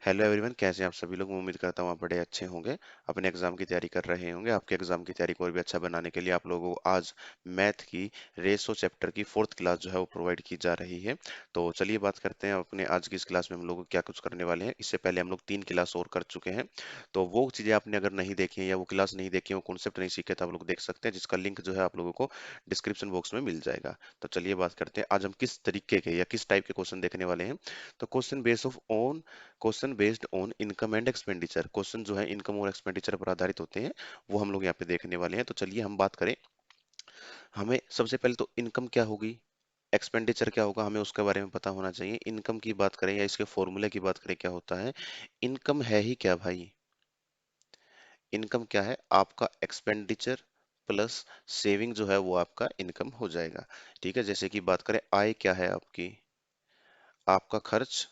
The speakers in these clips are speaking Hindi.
हेलो एवरीवन, कैसे हैं आप सभी लोग। मैं उम्मीद करता हूँ आप बड़े अच्छे होंगे, अपने एग्जाम की तैयारी कर रहे होंगे। आपके एग्जाम की तैयारी को और भी अच्छा बनाने के लिए आप लोगों को आज मैथ की रेशो चैप्टर की फोर्थ क्लास जो है वो प्रोवाइड की जा रही है। तो चलिए बात करते हैं अपने आज की इस क्लास में हम लोग क्या कुछ करने वाले हैं। इससे पहले हम लोग 3 क्लास और कर चुके हैं, तो वो चीज़ें आपने अगर नहीं देखी हैं या वो क्लास नहीं देखी, वो कॉन्सेप्ट नहीं सीखे, तो आप लोग देख सकते हैं, जिसका लिंक जो है आप लोगों को डिस्क्रिप्शन बॉक्स में मिल जाएगा। तो चलिए बात करते हैं आज हम किस तरीके के या किस टाइप के क्वेश्चन देखने वाले हैं। तो question based on income and expenditure, question जो है इनकम और एक्सपेंडिचर पर आधारित होते हैं, वो हम लोग यहाँ पे देखने वाले हैं। तो चलिए हम बात करें। हमें सबसे पहले तो इनकम क्या होगी, एक्सपेंडिचर क्या होगा, हमें उसके बारे में पता होना चाहिए। इनकम की बात करें या इसके फॉर्मूले की बात करें, क्या होता है इनकम, है ही क्या भाई। इनकम क्या है, आपका एक्सपेंडिचर प्लस सेविंग जो है वो आपका इनकम हो जाएगा। ठीक है, जैसे कि बात करें आय क्या है आपकी, आपका खर्च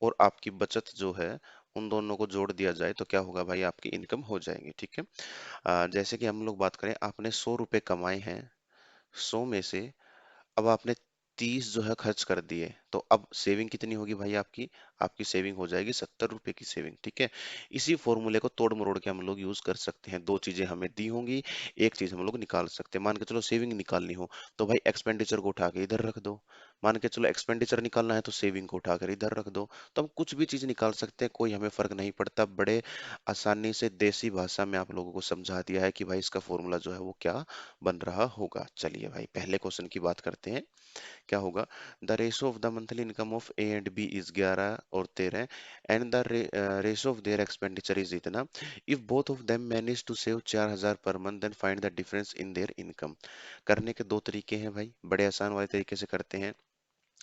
और आपकी बचत जो है, उन दोनों को जोड़ दिया जाए तो क्या होगा भाई, आपकी इनकम हो जाएगी। ठीक है। जैसे कि हम लोग बात करें, आपने 100 रुपए कमाए हैं, 100 में से अब आपने 30 जो है खर्च कर दिए, तो अब सेविंग कितनी होगी भाई आपकी, आपकी सेविंग हो जाएगी 70 रुपए की सेविंग। ठीक है। इसी फॉर्मूले को तोड़ मरोड़ के हम लोग यूज कर सकते हैं। दो चीजें हमें दी होंगी, एक चीज हम लोग निकाल सकते हैं। मान के चलो सेविंग निकालनी हो तो भाई एक्सपेंडिचर को उठा के इधर रख दो, मान के चलो एक्सपेंडिचर निकालना है तो सेविंग को उठाकर इधर रख दो। तो हम कुछ भी चीज निकाल सकते हैं, कोई हमें फर्क नहीं पड़ता। बड़े आसानी से देसी भाषा में आप लोगों को समझा दिया है कि भाई इसका फॉर्मूला जो है वो क्या बन रहा होगा। चलिए भाई पहले क्वेश्चन की बात करते हैं। क्या होगा, the ratio of the monthly income of A and B is 11 और 13 and the ratio of their expenditure is इतना। If both of them manage to save 4,000 per month then find the difference in their income. करने के दो तरीके हैं भाई, बड़े आसान वाले तरीके से करते हैं।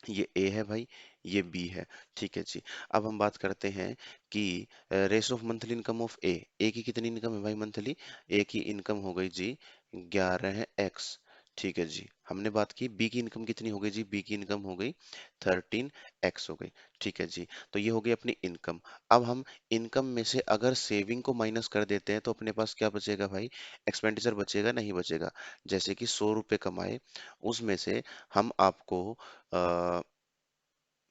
ये ए है भाई, ये बी है। ठीक है जी। अब हम बात करते हैं कि ratio of monthly income of A की कितनी इनकम है भाई मंथली, ए की इनकम हो गई जी 11 है एक्स। ठीक है जी। हमने बात की बी की इनकम कितनी हो गई जी, बी की इनकम हो गई 13 एक्स हो गई। ठीक है जी। तो ये हो गई अपनी इनकम। अब हम इनकम में से अगर सेविंग को माइनस कर देते हैं तो अपने पास क्या बचेगा भाई, एक्सपेंडिचर बचेगा नहीं बचेगा। जैसे कि 100 रुपये कमाए, उसमें से हम आपको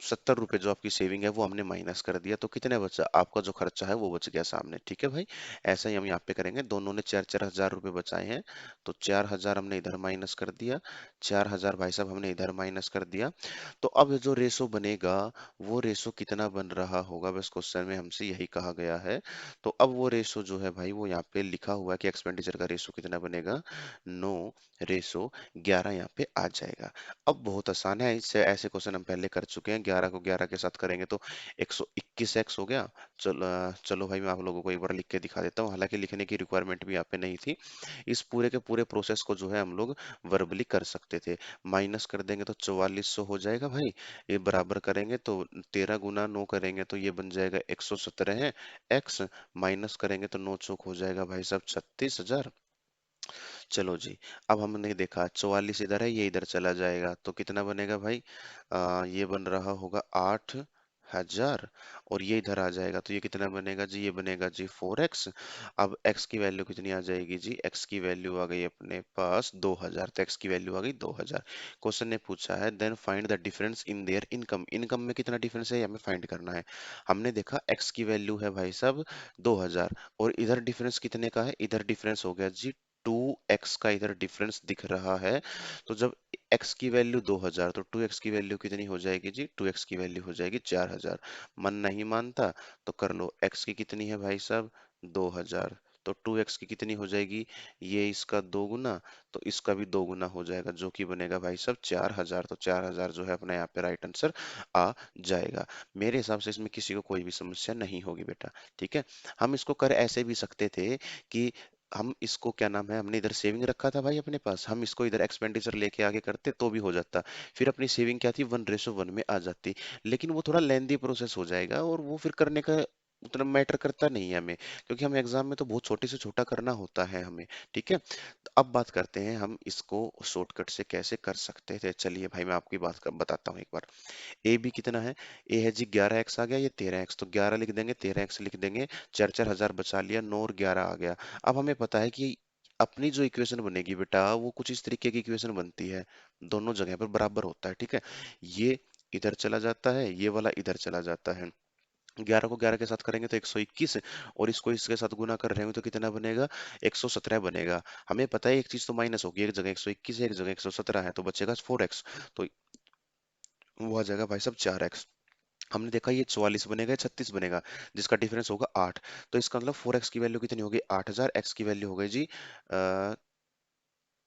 70 रुपए जो आपकी सेविंग है वो हमने माइनस कर दिया, तो कितने बचा, आपका जो खर्चा है वो बच गया सामने। ठीक है भाई, ऐसा ही हम यहाँ पे करेंगे। दोनों ने 4,000 रुपए बचाए हैं, तो 4,000 हमने इधर माइनस कर दिया, 4,000 भाई साहब हमने इधर माइनस कर दिया। तो अब जो रेशो बनेगा, वो रेशो कितना बन रहा होगा, बस क्वेश्चन में हमसे यही कहा गया है। तो अब वो रेशो जो है भाई, वो यहाँ पे लिखा हुआ है कि एक्सपेंडिचर का रेशो कितना बनेगा, 9:11 यहाँ पे आ जाएगा। अब बहुत आसान है, इससे ऐसे क्वेश्चन हम पहले कर चुके हैं। 11 को 11 के साथ करेंगे तो 121 एक्स हो गया। चलो भाई मैं आप लोगों को एक बार लिख के दिखा देता हूँ, हालांकि लिखने की रिक्वायरमेंट भी यहाँ पे नहीं थी। इस पूरे के पूरे प्रोसेस को जो है हम लोग वर्बली कर सकते थे। माइनस कर देंगे तो 4400 हो जाएगा भाई, ये बराबर करेंगे तो 13 गुना 9 करेंगे तो ये बन जाएगा 117 है एक्स, माइनस करेंगे तो 9 चौक हो जाएगा भाई साहब 36,000। चलो जी। अब हमने देखा 44 इधर है, ये इधर चला जाएगा तो कितना बनेगा भाई, ये बन रहा होगा 8,000, और ये इधर आ जाएगा तो ये कितना बनेगा जी, ये बनेगा जी 4x। अब x की वैल्यू कितनी आ जाएगी जी, x की वैल्यू आ गई अपने पास 2,000, तो x की वैल्यू आ गई 2,000। क्वेश्चन ने पूछा है then find the difference in their income, income में कितना डिफरेंस है ये हमें फाइंड करना है। हमने देखा x की वैल्यू है भाई साहब 2,000, और इधर डिफरेंस कितने का है, इधर डिफरेंस हो गया जी 2x का, इधर डिफरेंस दिख रहा है। तो जब x की वैल्यू 2,000 तो 2x की वैल्यू कितनी हो जाएगी जी, 2x की वैल्यू हो जाएगी 4,000। मन नहीं मानता तो कर लो, x की कितनी है भाई साहब 2,000, तो 2x की कितनी हो जाएगी, ये इसका 2 गुना, तो इसका भी 2 गुना हो जाएगा, जो कि बनेगा भाई साहब 4,000। तो 4,000 जो है अपना यहाँ पे राइट आंसर आ जाएगा। मेरे हिसाब से इसमें किसी को कोई भी समस्या नहीं होगी बेटा। ठीक है। हम इसको कर ऐसे भी सकते थे कि हम इसको क्या नाम है, हमने इधर सेविंग रखा था भाई अपने पास, हम इसको इधर एक्सपेंडिचर लेके आगे करते तो भी हो जाता। फिर अपनी सेविंग क्या थी, 1:1 में आ जाती। लेकिन वो थोड़ा लेंदी प्रोसेस हो जाएगा और वो फिर करने का उतना मैटर करता नहीं है हमें, क्योंकि हमें एग्जाम में तो बहुत छोटे से छोटा करना होता है हमें। ठीक है। तो अब बात करते हैं हम इसको शॉर्टकट से कैसे कर सकते थे। चलिए भाई मैं आपकी बात बताता हूँ एक बार। ए बी कितना है, ए है जी 11x आ गया, ये 13x, तो 11 लिख देंगे 13x लिख देंगे, 4,000 बचा लिया, 9 और 11 आ गया। अब हमें पता है कि अपनी जो इक्वेशन बनेगी बेटा वो कुछ इस तरीके की इक्वेशन बनती है, दोनों जगह पर बराबर होता है। ठीक है। ये इधर चला जाता है, ये वाला इधर चला जाता है। 11 को 11 के साथ करेंगे तो 121, और इसको इसके साथ गुना कर रहे हो तो कितना बनेगा, 117 बनेगा। हमें पता है एक चीज तो माइनस होगी, एक जगह 121 है, एक जगह 117 है, तो बचेगा 4x। तो वो आ जाएगा भाई साहब 4x। हमने देखा ये 44 बनेगा या 36 बनेगा, जिसका डिफरेंस होगा 8। तो इसका मतलब 4x की वैल्यू कितनी होगी, 8000। x की वैल्यू हो गई जी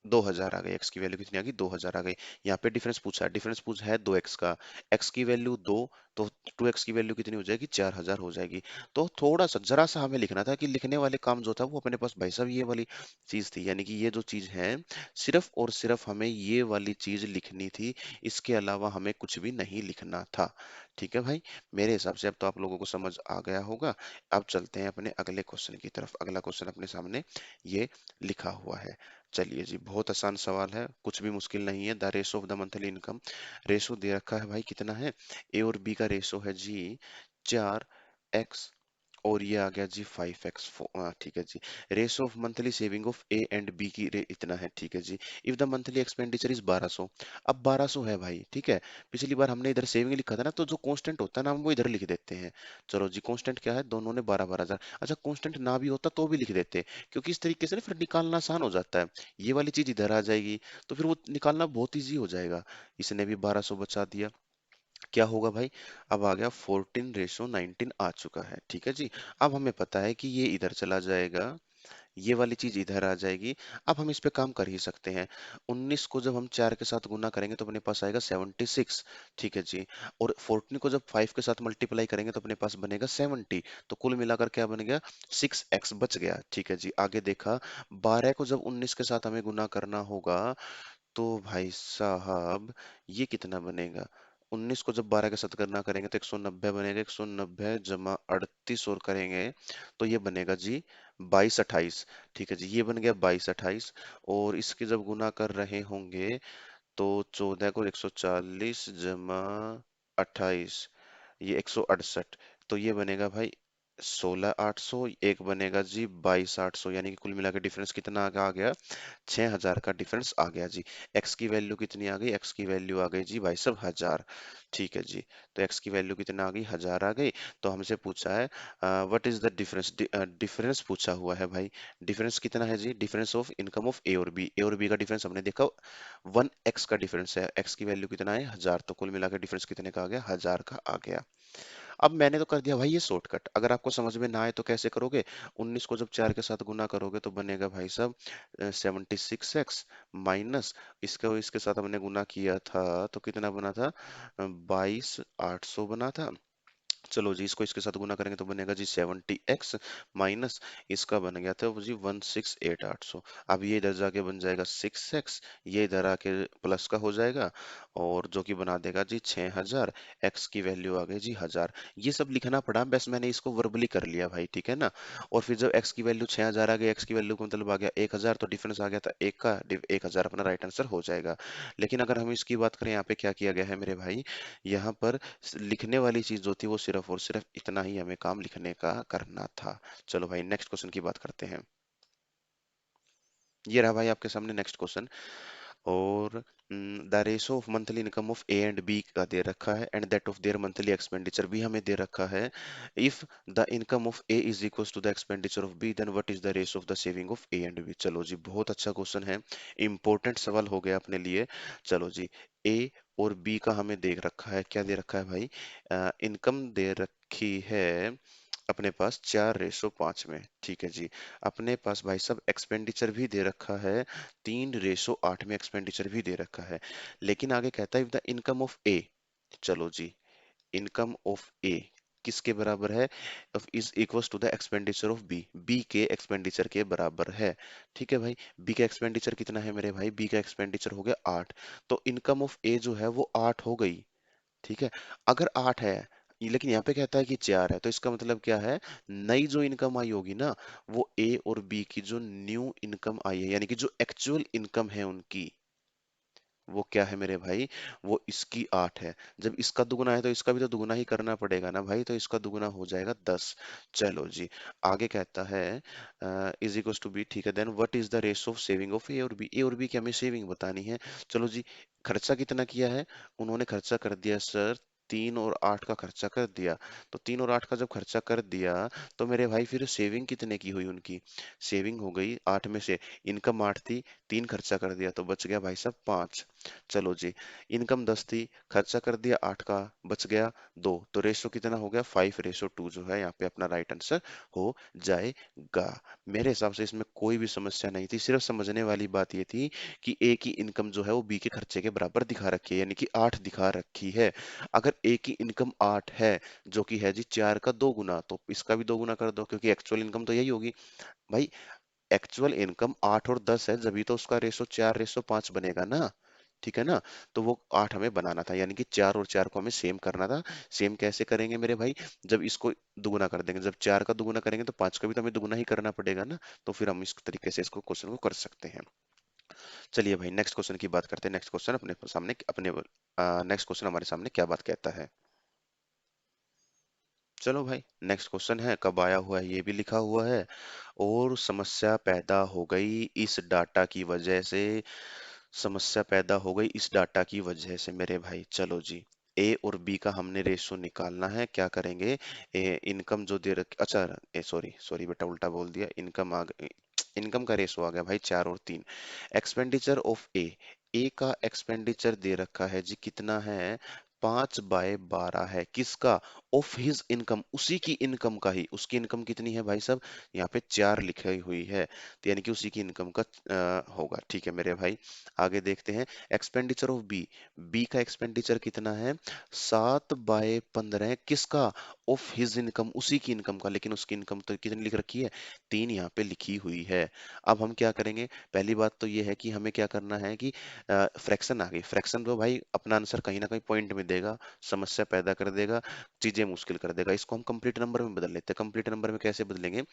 2000 आ गई। x की वैल्यू कितनी आ गई, 2000 आ गई। यहाँ पे डिफरेंस पूछा है, डिफरेंस पूछा है 2x का। x की वैल्यू 2, तो 2x की वैल्यू कितनी हो जाएगी, 4000 हो जाएगी। तो थोड़ा सा जरा सा हमें लिखना था कि लिखने वाले काम जो था वो अपने पास भाई साहब ये वाली चीज थी, यानी कि ये जो चीज है सिर्फ और सिर्फ हमें ये वाली चीज लिखनी थी, इसके अलावा हमें कुछ भी नहीं लिखना था। ठीक है भाई, मेरे हिसाब से अब तो आप लोगों को समझ आ गया होगा। अब चलते हैं अपने अगले क्वेश्चन की तरफ। अगला क्वेश्चन अपने सामने ये लिखा हुआ है। चलिए जी, बहुत आसान सवाल है, कुछ भी मुश्किल नहीं है। The ratio of the monthly income, ratio दे रखा है भाई, कितना है, ए और बी का रेशो है जी 4x, और ये आ गया जी 5x। ठीक है जी। Ratio of monthly saving of A and B की इतना है, ठीक है जी। If the monthly expenditure is 1200, अब 1200 है भाई, ठीक है। पिछली बार हमने इधर सेविंग लिखा था ना, तो जो कांस्टेंट होता है ना हम वो इधर लिख देते हैं। चलो जी, कांस्टेंट क्या है, दोनों ने 12-12 हजार। अच्छा, कांस्टेंट ना भी होता तो भी लिख देते, क्योंकि इस तरीके से ना फिर निकालना आसान हो जाता है। ये वाली चीज इधर आ जाएगी, तो फिर वो निकालना बहुत ईजी हो जाएगा। इसने भी 1200 बचा दिया। क्या होगा भाई, अब आ गया 14:19 आ चुका है, ठीक है जी। अब हमें पता है कि ये इधर चला जाएगा, ये वाली चीज इधर आ जाएगी। अब हम इस पे काम कर ही सकते हैं। 19 को जब हम 4 के साथ गुना करेंगे तो अपने पास आएगा 76, ठीक है जी। और 14 को जब 5 के साथ मल्टीप्लाई करेंगे तो अपने पास बनेगा 70। तो कुल मिलाकर क्या बन गया, 6x बच गया, ठीक है जी। आगे देखा, 12 को जब 19 के साथ हमें गुना करना होगा, तो भाई साहब ये कितना बनेगा, 19 को जब 12 के साथ गणना करेंगे तो 190 बनेगा। 190 जमा 38 और करेंगे तो ये बनेगा जी 2228, ठीक है जी। ये बन गया 2228, और इसके जब गुना कर रहे होंगे तो 14 को 140 जमा 28, ये 168, तो ये बनेगा भाई 16800। एक बनेगा जी 22,800, यानी कि कुल मिला के डिफरेंस कितना आ गया, 6000 का डिफरेंस आ गया जी। एक्स की वैल्यू कितनी आ गई, एक्स की वैल्यू आ गई जी भाई साहब 1000, ठीक है जी। तो एक्स की वैल्यू कितना आ गई, 1000 आ गई। तो हमसे पूछा है what is the difference, difference पूछा हुआ है भाई। डिफरेंस कितना है जी, difference of income of A और बी। ए और बी का डिफरेंस हमने देखा 1x का डिफरेंस है, एक्स की वैल्यू कितना है 1000, तो कुल मिलाकर डिफरेंस कितने का आ गया, 1000 का आ गया। अब मैंने तो कर दिया भाई ये शॉर्टकट, अगर आपको समझ में ना आए तो कैसे करोगे, 19 को जब 4 के साथ गुना करोगे तो बनेगा भाई साहब 76x माइनस, इसका इसके साथ हमने गुना किया था तो कितना बना था, 22,800 बना था। चलो जी, इसको इसके साथ गुना करेंगे तो बनेगा जी 70x माइनस, इसका बन गया था वो जी 168,800। अब ये इधर जाके बन जाएगा 6x, ये इधर आके प्लस का हो जाएगा, और जो कि बना देगा जी 6000। x की वैल्यू आ गई जी 1000। ये सब लिखना पड़ा, बस मैंने इसको वर्बली कर लिया भाई, ठीक है ना। और फिर जब x की वैल्यू 6000 आ गई, x की वैल्यू का मतलब आ गया 1000, तो डिफरेंस आ गया था एक का, 1000 अपना राइट आंसर हो जाएगा। लेकिन अगर हम इसकी बात करें, यहाँ पे क्या किया गया है मेरे भाई, यहाँ पर लिखने वाली चीज जो थी वो सिर्फ और सिर्फ इतना ही हमें काम लिखने का करना था। चलो भाई, नेक्स्ट क्वेश्चन की बात करते हैं। ये रहा भाई आपके सामने नेक्स्ट क्वेश्चन। और the ratio of monthly income of A and B का दे रखा है, and that of their monthly expenditure भी हमें दे रखा है। If the income of A is equal to the expenditure of B, then what is the ratio of the saving of A and B. चलो जी, बहुत अच्छा क्वेश्चन है, इंपॉर्टेंट सवाल हो गया अपने लिए। चलो जी, ए और बी का हमें देख रखा है, क्या दे रखा है भाई, इनकम दे रखी है अपने पास 4:5 में, ठीक है जी। अपने पास भाई साहब एक्सपेंडिचर भी दे रखा है, 3:8 में एक्सपेंडिचर भी दे रखा है। लेकिन आगे कहता है द इनकम ऑफ ए, चलो जी, इनकम ऑफ ए किसके बराबर है, is equals to the expenditure of B, B के एक्सपेंडिचर के बराबर है। ठीक है भाई, बी का एक्सपेंडिचर कितना है मेरे भाई, बी का एक्सपेंडिचर हो गया 8, तो इनकम ऑफ ए जो है वो 8 हो गई, ठीक है। अगर 8 है, लेकिन यहाँ पे कहता है कि 4 है, तो इसका मतलब क्या है, नई जो इनकम आई होगी ना, वो ए और बी की जो न्यू इनकम आई है, यानी कि जो एक्चुअल इनकम है उनकी, वो क्या है मेरे भाई, वो इसकी 8 है। जब इसका दुगुना है तो इसका भी तो दुगुना ही करना पड़ेगा ना भाई, तो इसका दुगुना हो जाएगा 10। चलो जी, आगे कहता है इज इक्वल टू बी, ठीक है। Then what is the ratio of saving of A और बी, ए और बी की हमें सेविंग बतानी है। चलो जी, खर्चा कितना किया है, उन्होंने खर्चा कर दिया सर 3 और 8 का खर्चा कर दिया। तो 3 और 8 का जब खर्चा कर दिया, तो मेरे भाई फिर सेविंग कितने की हुई उनकी, सेविंग हो गई 8 में से, इनकम 8 थी, 3 खर्चा कर दिया तो बच गया भाई साहब 5। चलो जी, इनकम 10 थी, खर्चा कर दिया 8 का, बच गया 2, तो रेशो कितना हो गया 5:2 जो है यहाँ पे अपना राइट आंसर हो जाएगा। मेरे हिसाब से इसमें कोई भी समस्या नहीं थी, सिर्फ समझने वाली बात ये थी कि ए की इनकम जो है वो बी के खर्चे के बराबर दिखा रखी है, यानी कि 8 दिखा रखी है। अगर ए की इनकम 8 है, जो कि है जी 4 का 2 गुना, तो इसका भी 2 गुना कर दो, क्योंकि एक्चुअल इनकम तो यही होगी भाई। एक्चुअल इनकम 8 और 10 है, जब तो उसका रेशो 4:5 बनेगा ना, ठीक है ना। तो वो 8 हमें बनाना था, यानी कि 4 और 4 को हमें सेम करना था। सेम कैसे करेंगे मेरे भाई, जब इसको दुगुना कर देंगे, जब 4 का दुगुना करेंगे तो 5 का भी तो हमें दुगुना ही करना पड़ेगा ना। तो फिर हम इस तरीके से इसको क्वेश्चन को कर सकते हैं। चलिए भाई नेक्स्ट क्वेश्चन की बात करते हैं। नेक्स्ट क्वेश्चन अपने सामने अपने नेक्स्ट क्वेश्चन हमारे सामने क्या बात कहता है। चलो भाई, नेक्स्ट क्वेश्चन है, कब आया हुआ है ये भी लिखा हुआ है। और समस्या पैदा हो गई इस डाटा की वजह से, समस्या पैदा हो गई इस डाटा की वजह से मेरे भाई। चलो जी, ए और बी का हमने रेशो निकालना है, क्या करेंगे, इनकम जो दे रख, अच्छा सॉरी सॉरी बेटा उल्टा बोल दिया, इनकम आ गई, इनकम का रेशो आ गया भाई 4 और 3। एक्सपेंडिचर ऑफ ए, ए का एक्सपेंडिचर दे रखा है जी, कितना है 5/12 है, किसका, ऑफ हिज इनकम, उसी की इनकम का ही, उसकी इनकम कितनी है भाई साहब, यहाँ पे 4 लिखी हुई है, तो यानी कि उसी की इनकम का होगा, ठीक है मेरे भाई। आगे देखते हैं, एक्सपेंडिचर ऑफ बी, बी का एक्सपेंडिचर कितना है 7/15, किसका, ऑफ हिज इनकम, उसी की इनकम का, लेकिन उसकी इनकम तो कितनी लिख रखी है, 3 यहाँ पे लिखी हुई है। अब हम क्या करेंगे, पहली बात तो ये है कि हमें क्या करना है कि फ्रैक्शन आ गई, फ्रैक्शन तो भाई अपना आंसर कहीं ना कहीं पॉइंट में देगा, समस्या पैदा कर देगा, चीजें मुश्किल कर देगा। इसको हम कंप्लीट नंबर में बदल लेते हैं। कंप्लीट नंबर में कैसे बदलेंगे,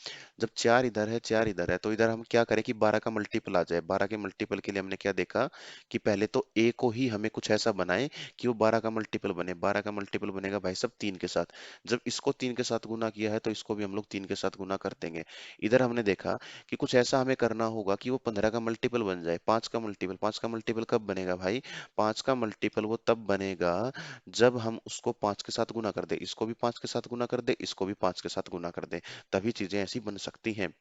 जब 4 इधर है 4 इधर है, तो इधर हम क्या करें कि 12 का मल्टीपल आ जाए। 12 के मल्टीपल के लिए हमने क्या देखा कि पहले तो ए को ही हमें कुछ ऐसा बनाए कि वो 12 का मल्टीपल बने। 12 का मल्टीपल बनेगा भाई साहब 3 के साथ, जब इसको 3 के साथ गुना किया है तो इसको भी हम लोग 3 के साथ गुना कर देंगे। इधर हमने देखा कि कुछ ऐसा हमें करना होगा कि वो 15 का मल्टीपल बन जाए, 5 का मल्टीपल। 5 का मल्टीपल कब बनेगा भाई, 5 का मल्टीपल वो तब बनेगा जब हम उसको 5 के साथ गुना कर दे, इसको भी 5 के साथ गुना कर दे, इसको भी 5 के साथ गुना कर दे, तभी चीजें ऐसी बन सकती हैं।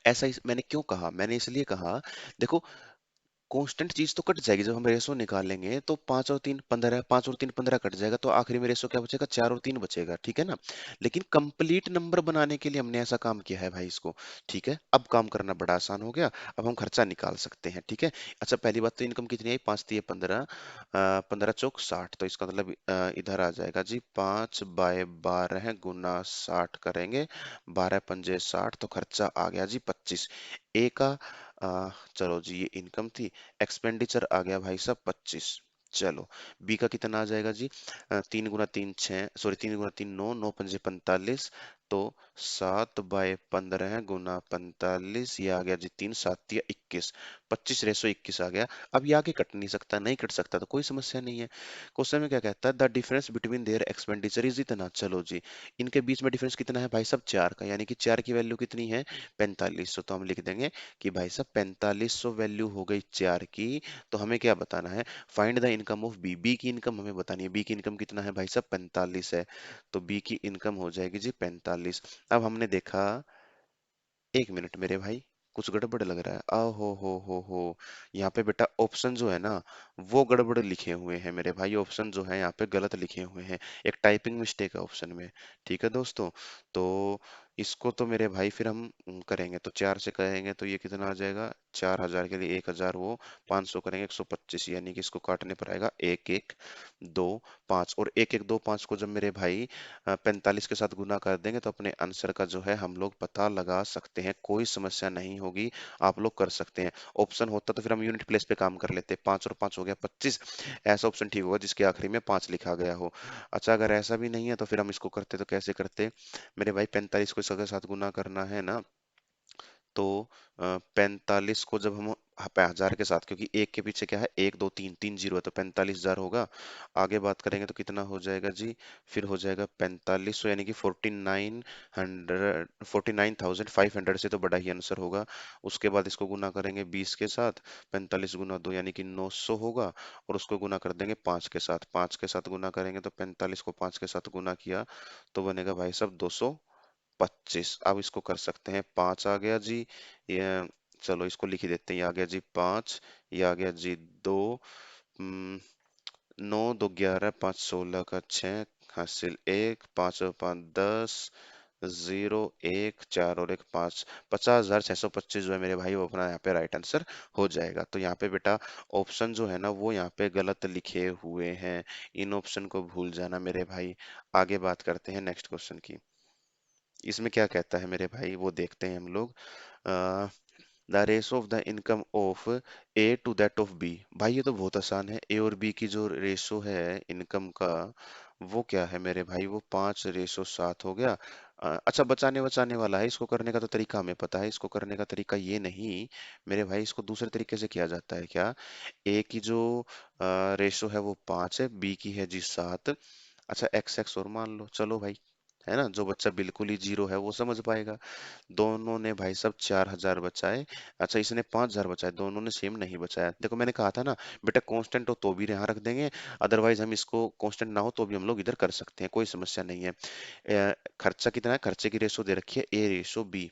ऐसा मैंने क्यों कहा, मैंने इसलिए कहा, देखो कांस्टेंट चीज तो कट जाएगी, जब हम रेशो निकालेंगे तो 5 और 3 15, 5 और 3 15 कट जाएगा, तो आखिरी में रेशो क्या बचेगा, 4 और 3 बचेगा, ठीक है ना। लेकिन कंप्लीट नंबर बनाने के लिए हमने ऐसा काम किया है भाई इसको, ठीक है। अब काम करना बड़ा आसान हो गया, अब हम खर्चा निकाल सकते हैं, ठीक है। अच्छा पहली बात तो इनकम कितनी आई, 5 × 3 = 15, 15 × 4 = 60, तो इसका मतलब इधर आ जाएगा जी 5/12 गुना 60 करेंगे, 12×5 = 60, तो खर्चा आ गया जी 25। ए का चलो जी ये इनकम थी, एक्सपेंडिचर आ गया भाई साहब 25। चलो बी का कितना आ जाएगा जी, 3 × 3 = 6, सॉरी 3 × 3 = 9, 9×5 = 45, तो 7/15 गुना 45, ये आ गया जी 3×7 = 21, 25:21 आ गया। अब ये आगे कट नहीं सकता, नहीं कट सकता तो कोई समस्या नहीं है। क्वेश्चन में क्या कहता है, the difference between their expenditure is इतना। चलो जी, इनके बीच में डिफरेंस कितना है भाई साहब 4 का, यानी कि 4 की वैल्यू कितनी है 4500, तो हम लिख देंगे कि भाई साहब 4500 वैल्यू हो गई 4 की। तो हमें क्या बताना है, find the income of B, B की इनकम हमें बतानी है। बी की इनकम कितना है भाई साहब 45 है, तो बी की इनकम हो जाएगी जी 45। अब हमने देखा, एक मिनट मेरे भाई, कुछ गड़बड़ लग रहा है, आ हो, यहाँ पे बेटा ऑप्शन जो है ना वो गड़बड़ लिखे हुए हैं मेरे भाई, ऑप्शन जो है यहाँ पे गलत लिखे हुए हैं, एक टाइपिंग मिस्टेक है ऑप्शन में, ठीक है दोस्तों। तो इसको तो मेरे भाई फिर हम करेंगे, तो 4 से करेंगे तो ये कितना आ जाएगा, 4000 के लिए 1000, वो 500 करेंगे 125, यानी कि इसको काटने पर आएगा 1125, और 1125 को जब मेरे भाई 45 के साथ गुना कर देंगे तो अपने आंसर का जो है हम लोग पता लगा सकते हैं, कोई समस्या नहीं होगी, आप लोग कर सकते हैं। ऑप्शन होता तो फिर हम यूनिट प्लेस पे काम कर लेते, 5 और 5 हो गया 25, ऐसा ऑप्शन ठीक होगा जिसके आखिरी में 5 लिखा गया हो। अच्छा अगर ऐसा भी नहीं है तो फिर हम इसको करते, तो कैसे करते मेरे भाई, 45 को इसके साथ गुना करना है ना, तो 45 को जब हम 1000 के साथ, क्योंकि एक के पीछे क्या है, एक दो तीन, तीन जीरो है, तो 45,000 होगा। आगे बात करेंगे तो कितना हो जाएगा जी, फिर हो जाएगा 4500, यानी कि 49,500 से तो बड़ा ही आंसर होगा। उसके बाद इसको गुना करेंगे 20 के साथ, 45 गुना 2 यानी कि 900 होगा। और उसको गुना कर देंगे 5 के साथ, 5 के साथ गुना करेंगे तो 45 को 5 के साथ गुना किया तो बनेगा भाई साहब 225। अब इसको कर सकते हैं, 5 आ गया जी, ये चलो इसको लिख ही देते हैं, ये आ गया जी 5, ये आ गया जी 2, 9 2 11, 5 16 का 6, हासिल 1, 5 और 5 10, 0 1 4 और 1 5, 50,625 जो है मेरे भाई वो अपना यहाँ पे राइट आंसर हो जाएगा। तो यहाँ पे बेटा ऑप्शन जो है ना वो यहाँ पे गलत लिखे हुए हैं, इन ऑप्शन को भूल जाना मेरे भाई। आगे बात करते हैं नेक्स्ट क्वेश्चन की। इसमें क्या कहता है मेरे भाई वो देखते हैं हम लोग। The ratio of the income of A to that of B. भाई ये तो बहुत आसान है, ए और बी की जो रेशो है इनकम का वो क्या है मेरे भाई, वो 5:7 हो गया। अच्छा बचाने बचाने वाला है, इसको करने का तो तरीका हमें पता है, इसको करने का तरीका ये नहीं मेरे भाई, इसको दूसरे तरीके से किया जाता है क्या। ए की जो रेशो है वो 5 है, बी की है जी 7। अच्छा एक्स एक्स और मान लो, चलो भाई, है ना, जो बच्चा बिल्कुल ही जीरो है वो समझ पाएगा। दोनों ने भाई सब 4,000 बचाए। अच्छा इसने 5,000 बचाए, दोनों ने सेम नहीं बचाया। देखो मैंने कहा था ना बेटा, कांस्टेंट हो तो भी यहाँ रख देंगे, अदरवाइज हम इसको कांस्टेंट ना हो तो भी हम लोग इधर कर सकते हैं, कोई समस्या नहीं है। खर्चा कितना है, खर्चे की रेशो दे रखी है ए रेशो बी।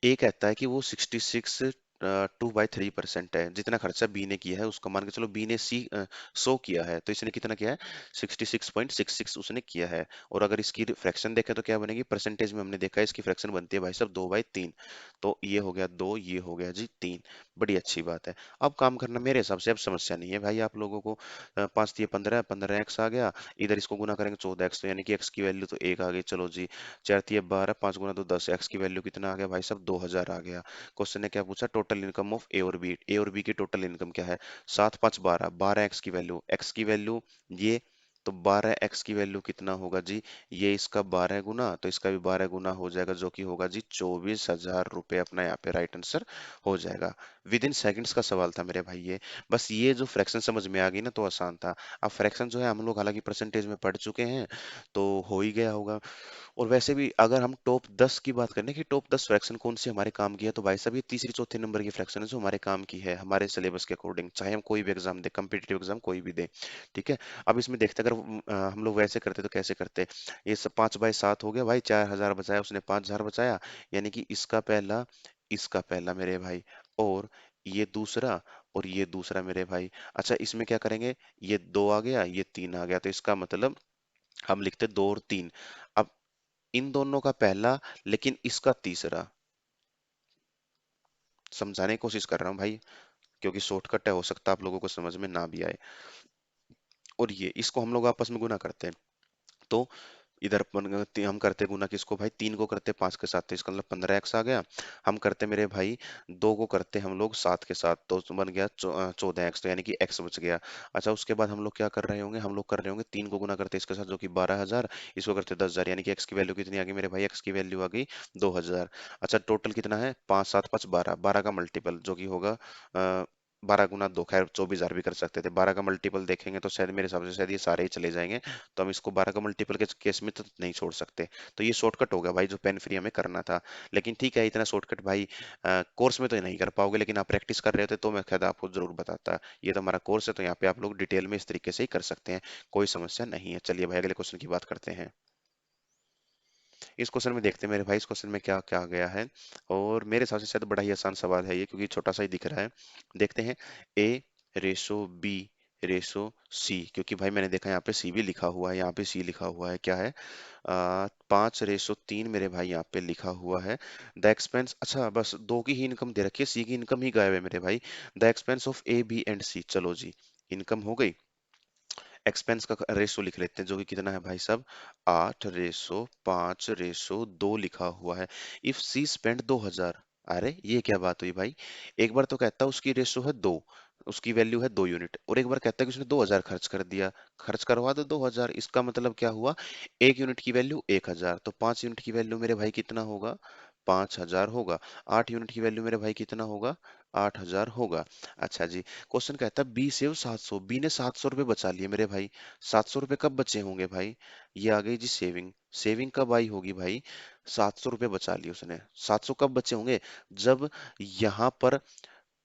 ए कहता है कि वो 66 2/3% है, जितना खर्चा बी ने किया है उसका मान के चलो, बी ने 100 किया है तो इसने कितना किया है, 66.66 उसने किया है। और अगर इसकी फ्रैक्शन देखें तो क्या बनेगी, परसेंटेज में हमने देखा है इसकी फ्रैक्शन बनती है भाई साहब 2/3। तो ये हो गया 2, ये हो गया जी 3। बड़ी अच्छी बात है। अब काम करना मेरे हिसाब से अब समस्या नहीं है भाई आप लोगों को। 5 × 3 = 15, 15 एक्स आ गया, इधर इसको गुना करेंगे 14 एक्स, तो यानी कि एक्स की वैल्यू तो 1 आ गई। चलो जी 4 × 3 = 12, 5 × 2 10, एक्स की वैल्यू कितना आ गया भाई साहब, 2,000 आ गया। क्वेश्चन ने क्या पूछा, टोटल इनकम ऑफ ए और बी, ए और बी की टोटल इनकम क्या है, 7 5 12, 12 एक्स की वैल्यू, एक्स की वैल्यू ये, तो 12 एक्स की वैल्यू कितना होगा जी, ये इसका 12 गुना तो इसका भी 12 गुना हो जाएगा, जो कि होगा जी 24,000 रुपये, अपना यहाँ पे राइट आंसर हो जाएगा। विद इन सेकेंड्स का सवाल था मेरे भाई ये। बस ये जो फ्रैक्शन समझ में आ गई ना तो आसान था। अब फ्रैक्शन जो है हम लोग हालांकि परसेंटेज में पढ़ चुके हैं तो हो ही गया होगा। और वैसे भी अगर हम टॉप 10 की बात करें कि टॉप 10 फ्रैक्शन कौन सी हमारे काम की है, तो भाई साहब ये तीसरी चौथे नंबर की फ्रैक्शन है जो हमारे काम की है हमारे सिलेबस के अकॉर्डिंग, चाहे हम कोई भी एग्जाम दे, कम्पिटेटिव एग्जाम कोई भी दे। ठीक है। अब इसमें देखते हैं, अगर हम लोग वैसे करते तो कैसे करते। ये सब 5/7 हो गया भाई, 4,000 बचाया उसने, 5,000 बचाया, यानी कि इसका पहला मेरे भाई, और ये दूसरा, और ये दूसरा मेरे भाई। अच्छा इसमें क्या करेंगे, ये 2 आ गया, ये 3 आ गया, तो इसका मतलब हम लिखते 2 और 3। अब इन दोनों का पहला, लेकिन इसका तीसरा, समझाने की कोशिश कर रहा हूँ भाई, क्योंकि शॉर्टकट है, हो सकता है आप लोगों को समझ में ना भी आए। और ये इसको हम लोग आपस में गुना करते हैं, तो इधर हम करते गुना किसको भाई, 3 को करते 5 के साथ, तो इसका मतलब 15 एक्स आ गया। हम करते मेरे भाई 2 को करते हम लोग 7 के साथ, तो बन गया 14 एक्स, तो यानी कि एक्स बच गया। अच्छा उसके बाद हम लोग क्या कर रहे होंगे, हम लोग कर रहे होंगे 3 को गुना करते इसके साथ जो कि 12,000, इसको करते 10,000, यानी कि एक्स की वैल्यू कितनी आ गई मेरे भाई, एक्स की वैल्यू आ गई 2,000। अच्छा टोटल कितना है, 5 7 5 12, 12 का मल्टीपल जो कि होगा 12 × 2, खैर 24,000 भी कर सकते थे, 12 का मल्टीपल देखेंगे तो शायद मेरे हिसाब से शायद ये सारे ही चले जाएंगे, तो हम इसको 12 का मल्टीपल के केस में तो नहीं छोड़ सकते। तो ये शॉर्टकट होगा भाई जो पेन फ्री हमें करना था। लेकिन ठीक है, इतना शॉर्टकट भाई कोर्स में तो नहीं कर पाओगे, लेकिन आप प्रैक्टिस कर रहे होते तो मैं शायद आपको जरूर बताता। ये तो हमारा कोर्स है, तो यहाँ पे आप लोग डिटेल में इस तरीके से ही कर सकते हैं, कोई समस्या नहीं है। चलिए भाई अगले क्वेश्चन की बात करते हैं। इस क्वेश्चन में देखते हैं मेरे भाई, इस क्वेश्चन में क्या क्या गया है। और मेरे हिसाब से शायद बड़ा ही आसान सवाल है ये, क्योंकि छोटा सा ही दिख रहा है। देखते हैं, ए रेशो बी रेशो सी, क्योंकि भाई मैंने देखा यहाँ पे सी भी लिखा हुआ है, यहाँ पे सी लिखा हुआ है, क्या है 5:3 मेरे भाई यहाँ पे लिखा हुआ है। द एक्सपेंस, अच्छा बस दो की ही इनकम दे रखी है, सी की इनकम ही गायब है मेरे भाई। The expense of A B and C, चलो जी इनकम हो गई। एक्सपेंस का रेशो लिख लेते हैं जो कि कितना है भाई साहब, 8:5:2 लिखा हुआ है। इफ सी स्पेंड 2,000, अरे ये क्या बात हुई भाई, एक बार तो कहता है उसकी रेशो है 2, उसकी वैल्यू है 2 यूनिट, और एक बार कहता है कि उसने 2,000 खर्च कर दिया, खर्च करवा दो 2,000, इसका मतलब क्या हुआ, 1 यूनिट की वैल्यू 1,000, तो 5 यूनिट की वैल्यू मेरे भाई कितना होगा, 5,000 होगा। 8 यूनिट की वैल्यू मेरे भाई कितना होगा? 8,000 होगा। अच्छा जी, क्वेश्चन कहता है बी सेव 700, बी ने 700 रुपये बचा लिए मेरे भाई। 700 रुपये कब बचे होंगे भाई? ये आ गई जी सेविंग। सेविंग कब आई होगी भाई? 700 रुपये बचा लिए उसने। 700 कब बचे होंगे? जब यहाँ पर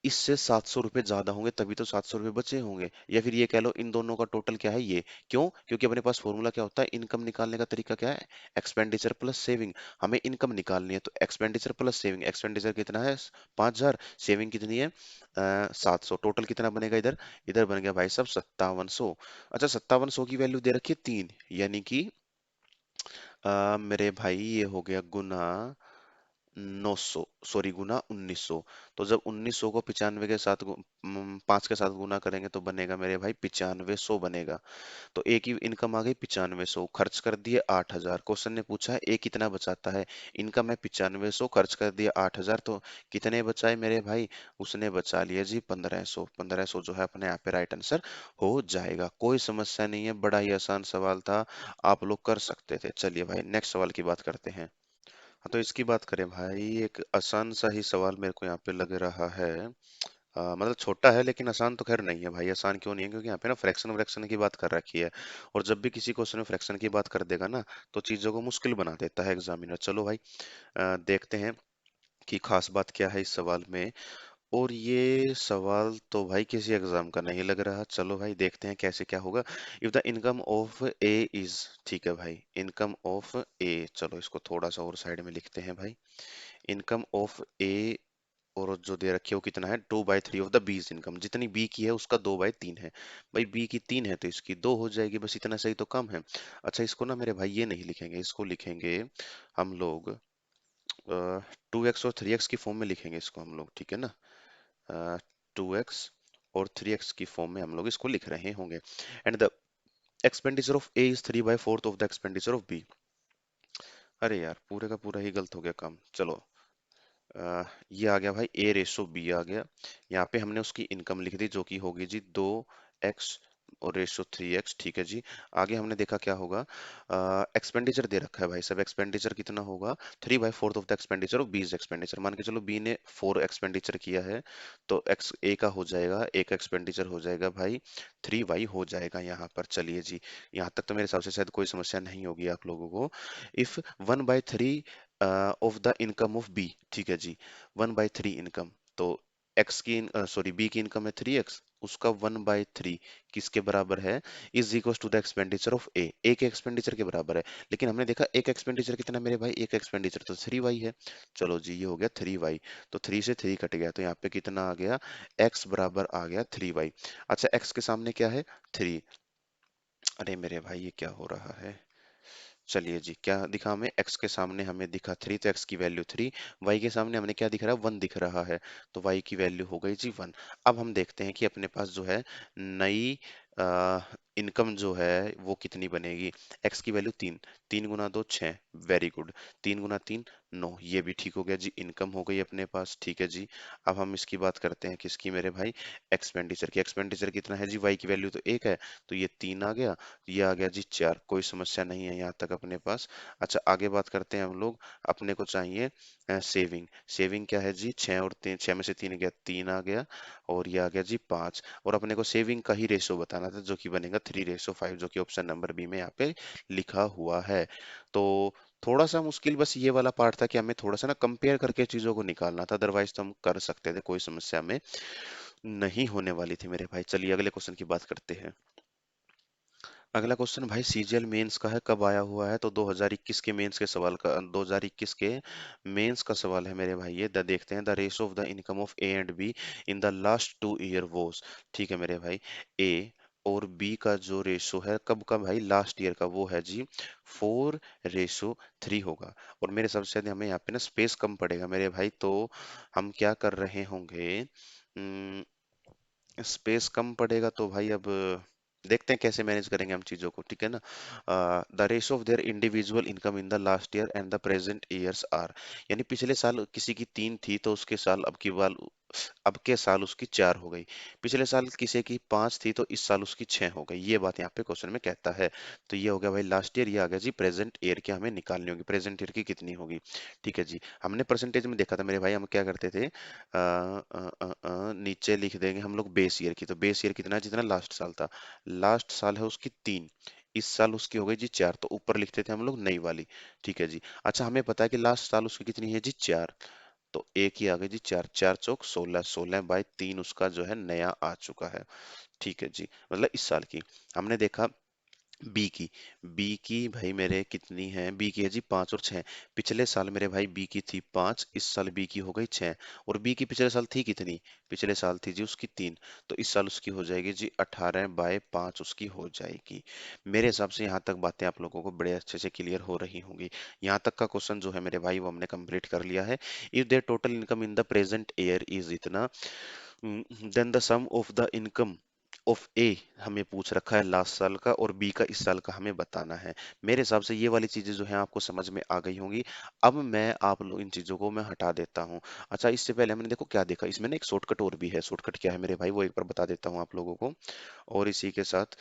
इससे 700 रुपये ज्यादा होंगे तभी तो 700 रुपये बचे होंगे। या फिर ये कह लो इन दोनों का टोटल क्या है ये। क्यों? क्योंकि अपने पास फॉर्मूला क्या होता है, इनकम निकालने का तरीका क्या है? Expenditure plus saving. हमें इनकम निकालनी है तो एक्सपेंडिचर प्लस सेविंग। एक्सपेंडिचर कितना है? 5,000। सेविंग कितनी है? 700। टोटल कितना बनेगा इधर? इधर बन गया भाई साहब 5700। अच्छा, 5700 की वैल्यू दे रखी है 3, यानी कि मेरे भाई ये हो गया गुना 900, सॉरी गुना 1900। तो जब 1900 को 95 के साथ 5 के साथ गुना करेंगे तो बनेगा मेरे भाई 9500 बनेगा। तो ए की इनकम आ गई 9500, खर्च कर दिए 8,000। क्वेश्चन ने पूछा है ए कितना बचाता है। इनकम है 9500, खर्च कर दिए 8,000, तो कितने बचाए मेरे भाई? उसने बचा लिया जी 1500। 1500 जो है अपने यहाँ पे राइट आंसर हो जाएगा। कोई समस्या नहीं है, बड़ा ही आसान सवाल था, आप लोग कर सकते थे। चलिए भाई नेक्स्ट सवाल की बात करते हैं। हाँ, तो इसकी बात करें भाई, एक आसान सा ही सवाल मेरे को यहाँ पे लग रहा है। मतलब छोटा है लेकिन आसान तो खैर नहीं है भाई। आसान क्यों नहीं है? क्योंकि यहाँ पे ना फ्रैक्शन फ्रैक्शन की बात कर रखी है, और जब भी किसी क्वेश्चन में फ्रैक्शन की बात कर देगा ना तो चीजों को मुश्किल बना देता है एग्जामिनर। चलो भाई देखते हैं कि खास बात क्या है इस सवाल में। और ये सवाल तो भाई किसी एग्जाम का नहीं लग रहा। चलो भाई देखते हैं कैसे क्या होगा। If the income of A is, ठीक है भाई, इनकम ऑफ ए, चलो इसको थोड़ा सा और साइड में लिखते हैं भाई। इनकम ऑफ ए, और जो दे रखी है वो कितना है? 2/3 ऑफ द बीज इनकम। जितनी बी की है उसका 2/3 है। भाई बी की 3 है तो इसकी 2 हो जाएगी, बस इतना सही तो कम है। अच्छा, इसको ना मेरे भाई ये नहीं लिखेंगे, इसको लिखेंगे हम लोग 2x और 3x की फॉर्म में लिखेंगे इसको हम लोग, ठीक है ना? 2x और 3x की फॉर्म में हम लोग इसको लिख रहे होंगे। And the expenditure of A is 3/4 of the expenditure of B. अरे यार पूरे का पूरा ही गलत हो गया काम। चलो ये आ गया भाई ए रेशो बी आ गया। यहाँ पे हमने उसकी इनकम लिख दी जो कि होगी जी 2x और रेशो 3x, ठीक है जी। आगे हमने देखा क्या होगा, एक्सपेंडिचर दे रखा है भाई सब। एक्सपेंडिचर कितना होगा? 3/4 ऑफ द एक्सपेंडिचर ऑफ बीज एक्सपेंडिचर। मान के चलो बी ने 4 एक्सपेंडिचर किया है, तो एक्स ए का हो जाएगा, ए का एक्सपेंडिचर हो जाएगा भाई 3y हो जाएगा यहाँ पर। चलिए जी, यहाँ तक तो मेरे हिसाब से शायद कोई समस्या नहीं होगी आप लोगों को। If 1/3 of the income of B, ठीक है जी, 1/3 इनकम, तो एक्स की सॉरी बी की इनकम है 3x, उसका 1/3 किसके बराबर है? Is equal to the expenditure of A, A के एक्सपेंडिचर के बराबर है। लेकिन हमने देखा एक एक्सपेंडिचर कितना मेरे भाई? एक एक्सपेंडिचर तो 3y है। चलो जी ये हो गया 3y, तो 3 से 3 कट गया, तो यहाँ पे कितना आ गया? x बराबर आ गया 3y। अच्छा, x के सामने क्या है? 3। अरे मेरे भाई ये क्या हो रहा है? चलिए जी, क्या दिखा हमें? x के सामने हमें दिखा 3, तो x की वैल्यू 3। y के सामने हमें क्या दिख रहा है? 1 दिख रहा है, तो y की वैल्यू हो गई जी 1। अब हम देखते हैं कि अपने पास जो है नई इनकम जो है वो कितनी बनेगी। x की वैल्यू 3, 3 गुना 2 6, वेरी गुड। 3 गुना 3 9, ये भी ठीक हो गया जी, इनकम हो गई अपने पास, ठीक है जी। अब हम इसकी बात करते हैं किसकी मेरे भाई? एक्सपेंडिचर की। एक्सपेंडिचर कितना है जी? y की वैल्यू तो 1 है, तो ये 3 आ गया, ये आ गया जी 4। कोई समस्या नहीं है यहाँ तक अपने पास। अच्छा आगे बात करते हैं हम लोग। अपने को चाहिए सेविंग। सेविंग क्या है जी? 6 और 3, 6 में से 3 गया, 3 आ गया, और ये आ गया जी 5। और अपने को सेविंग का ही रेशो बताना था जो कि बनेगा 3:5, जो कि ऑप्शन नंबर बी में यहाँ पे लिखा हुआ है। तो थोड़ा सा मुश्किल बस ये वाला पार्ट था कि हमें थोड़ा सा ना कंपेयर करके चीजों को निकालना था, अदरवाइज तो हम कर सकते थे, कोई समस्या में नहीं होने वाली थी मेरे भाई। चलिए अगले क्वेश्चन की बात करते हैं। अगला क्वेश्चन भाई सीजीएल मेंस का है, कब आया हुआ है? तो 2021 के मेंस के सवाल का, 2021 के मेंस का सवाल है मेरे भाई। ये देखते हैं, the ratio of the income of A and be in the last 2 year was, ठीक है मेरे भाई। ए और बी का जो रेशो है कब का भाई? लास्ट ईयर का, वो है जी 4:3 होगा। और मेरे हिसाब से हमें यहाँ पे ना स्पेस कम पड़ेगा मेरे भाई, तो हम क्या कर रहे होंगे, स्पेस कम पड़ेगा तो भाई अब देखते हैं कैसे मैनेज करेंगे हम चीजों को, ठीक है ना? The ratio of their individual income in the last year and the present years are, यानी पिछले साल किसी की 3 थी तो उसके साल अब की बार अब के साल उसकी 4 हो गई। पिछले साल किसी की 5 थी तो इस साल उसकी 6 हो गई। ये बात यहाँ पे क्वेश्चन में कहता है। तो ये हो गया भाई लास्ट ईयर, ये आ गया जी प्रेजेंट ईयर की हमें निकालनी होगी, प्रेजेंट ईयर की कितनी होगी। ठीक है जी। हमने परसेंटेज में देखा था मेरे भाई, हम क्या करते थे, नीचे लिख देंगे हम लोग बेस ईयर की। तो बेस ईयर कितना है, जितना लास्ट साल था। लास्ट साल है उसकी 3, इस साल उसकी हो गई जी 4, तो ऊपर लिखते थे हम लोग नई वाली। ठीक है जी। अच्छा हमें पता है कि लास्ट साल उसकी कितनी है जी 4, तो एक ही आ गई जी 4, 4 चौक 16, 16/3 उसका जो है नया आ चुका है। ठीक है जी, मतलब इस साल की। हमने देखा बी की, बी की भाई मेरे कितनी है, बी की है जी 5 और 6। पिछले साल मेरे भाई बी की थी 5, इस साल बी की हो गई 6। और बी की पिछले साल थी कितनी, पिछले साल थी जी उसकी 3, तो इस साल उसकी हो जाएगी जी 18/5 उसकी हो जाएगी। मेरे हिसाब से यहाँ तक बातें आप लोगों को बड़े अच्छे से क्लियर हो रही होंगी। यहाँ तक का क्वेश्चन जो है मेरे भाई वो हमने कंप्लीट कर लिया है। If their total income in the present year is इतना, then the sum of the income of A हमें पूछ रखा है लास्ट साल का, और बी का इस साल का हमें बताना है। मेरे हिसाब से ये वाली चीजें जो है आपको समझ में आ गई होंगी। अब मैं आप लोग इन चीजों को मैं हटा देता हूँ। अच्छा इससे पहले हमने देखो क्या देखा, इसमें ना एक शॉर्टकट और भी है। शॉर्टकट क्या है मेरे भाई वो एक बार बता देता हूँ आप लोगों को। और इसी के साथ